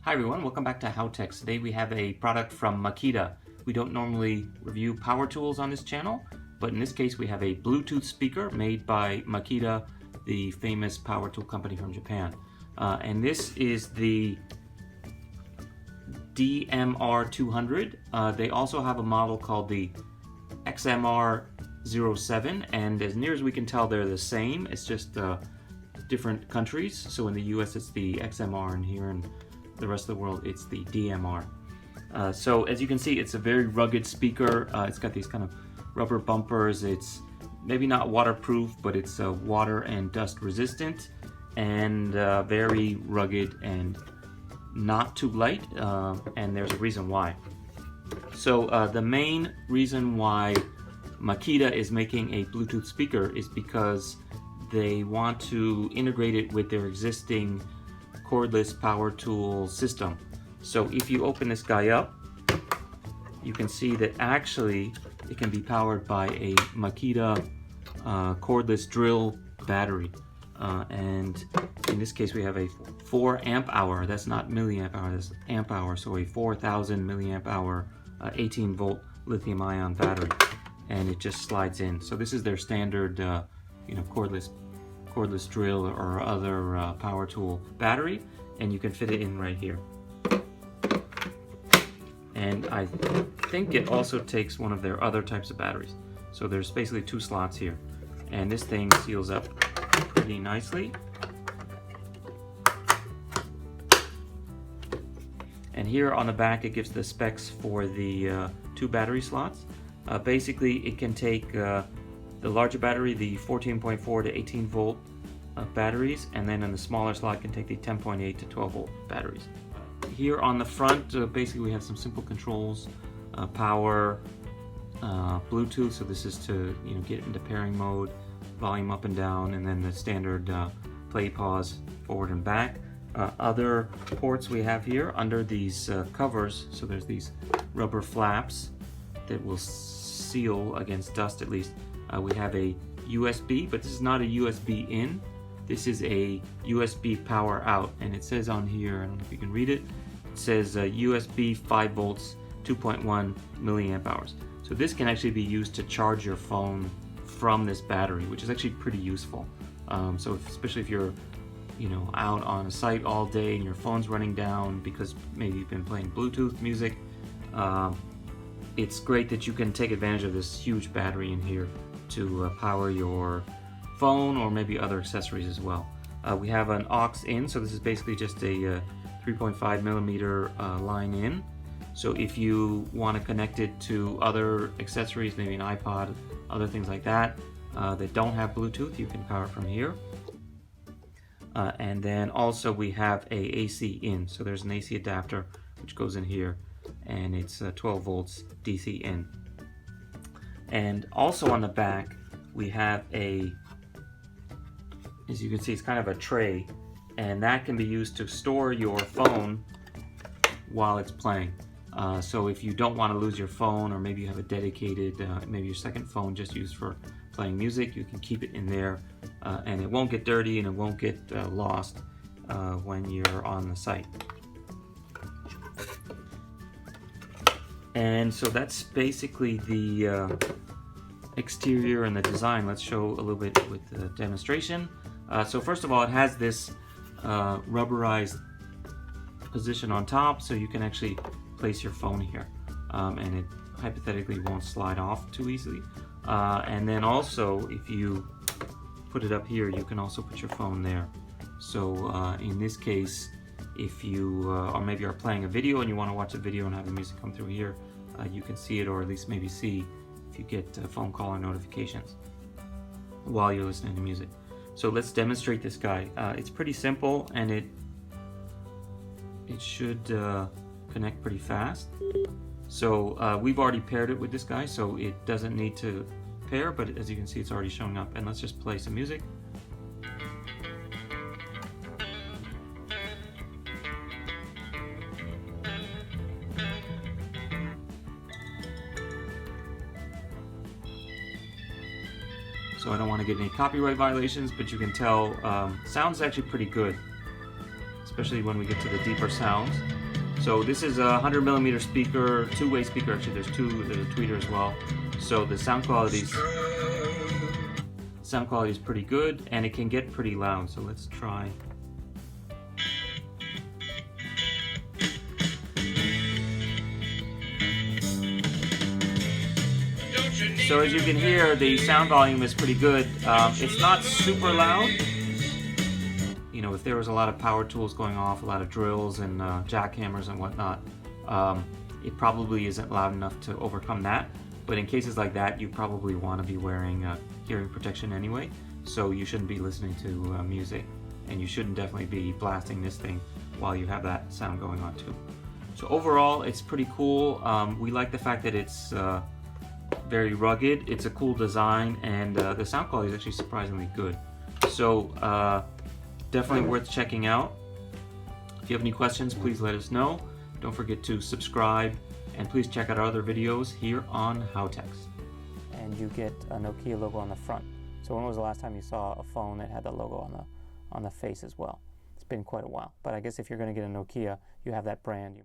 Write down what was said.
Hi everyone, welcome back to HowTechs. Today we have a product from Makita. We don't normally review power tools on this channel, but in this case we have a Bluetooth speaker made by Makita, the famous power tool company from Japan. And this is the DMR200. They also have a model called the XMR07, and as near as we can tell they're the same. It's just different countries. So in the US it's the XMR, and here in the rest of the world it's the DMR. So as you can see, it's a very rugged speaker. It's got these kind of rubber bumpers. It's maybe not waterproof, but it's water and dust resistant, and very rugged and not too light, and there's a reason why. So the main reason why Makita is making a Bluetooth speaker is because they want to integrate it with their existing cordless power tool system. So if you open this guy up, you can see that actually it can be powered by a Makita cordless drill battery. And in this case we have a 4 amp hour, that's not milliamp hour, that's amp hour, so a 4,000 milliamp hour 18 volt lithium ion battery, and it just slides in. So this is their standard cordless drill or other power tool battery, and you can fit it in right here. And I think it also takes one of their other types of batteries. So there's basically 2 slots here, and this thing seals up pretty nicely. And here on the back it gives the specs for the 2 battery slots. Basically it can take the larger battery, the 14.4 to 18 volt batteries, and then in the smaller slot can take the 10.8 to 12 volt batteries. Here on the front, basically we have some simple controls, power, Bluetooth, so this is to get into pairing mode, volume up and down, and then the standard play, pause, forward and back. Other ports we have here under these covers, so there's these rubber flaps that will seal against dust at least. We have a USB, but this is not a USB in. This is a USB power out, and it says on here, I don't know if you can read it, it says USB 5 volts, 2.1 milliamp hours. So this can actually be used to charge your phone from this battery, which is actually pretty useful. So especially if you're out on a site all day and your phone's running down because maybe you've been playing Bluetooth music, it's great that you can take advantage of this huge battery in here to power your phone or maybe other accessories as well. We have an aux in, so this is basically just a 3.5 millimeter line in. So if you want to connect it to other accessories, maybe an iPod, other things like that, that don't have Bluetooth, you can power it from here. And then also we have a AC in, so there's an AC adapter which goes in here, and it's 12 volts DC in. And also on the back we have a, as you can see, it's kind of a tray, and that can be used to store your phone while it's playing. So if you don't want to lose your phone, or maybe you have a dedicated, maybe your second phone just used for playing music, you can keep it in there, and it won't get dirty and it won't get lost when you're on the site. And so that's basically the exterior and the design. Let's show a little bit with the demonstration. So first of all, it has this rubberized position on top, so you can actually place your phone here, and it hypothetically won't slide off too easily. And then also, if you put it up here, you can also put your phone there. So in this case, if you or maybe are playing a video and you want to watch a video and have the music come through here, you can see it, or at least maybe see if you get phone call or notifications while you're listening to music. So let's demonstrate this guy. It's pretty simple, and it should connect pretty fast. So we've already paired it with this guy, so it doesn't need to pair, but as you can see, it's already showing up. And let's just play some music. So I don't want to get any copyright violations, but you can tell sounds actually pretty good. It's especially when we get to the deeper sounds. So this is a 100mm speaker, two-way speaker. Actually, there's a tweeter as well. So the sound quality is pretty good, and it can get pretty loud. So let's try. So as you can hear, the sound volume is pretty good. It's not super loud. You know, if there was a lot of power tools going off, a lot of drills and jackhammers and whatnot, it probably isn't loud enough to overcome that. But in cases like that, you probably want to be wearing hearing protection anyway, so you shouldn't be listening to music, and you shouldn't definitely be blasting this thing while you have that sound going on too. So overall, it's pretty cool. We like the fact that it's very rugged. It's a cool design, and the sound quality is actually surprisingly good. So definitely worth checking out. If you have any questions, please let us know. Don't forget to subscribe, and please check out our other videos here on HowTechs. And you get a Nokia logo on the front. So when was the last time you saw a phone that had the logo on the face as well? It's been quite a while. But I guess if you're going to get a Nokia, you have that brand.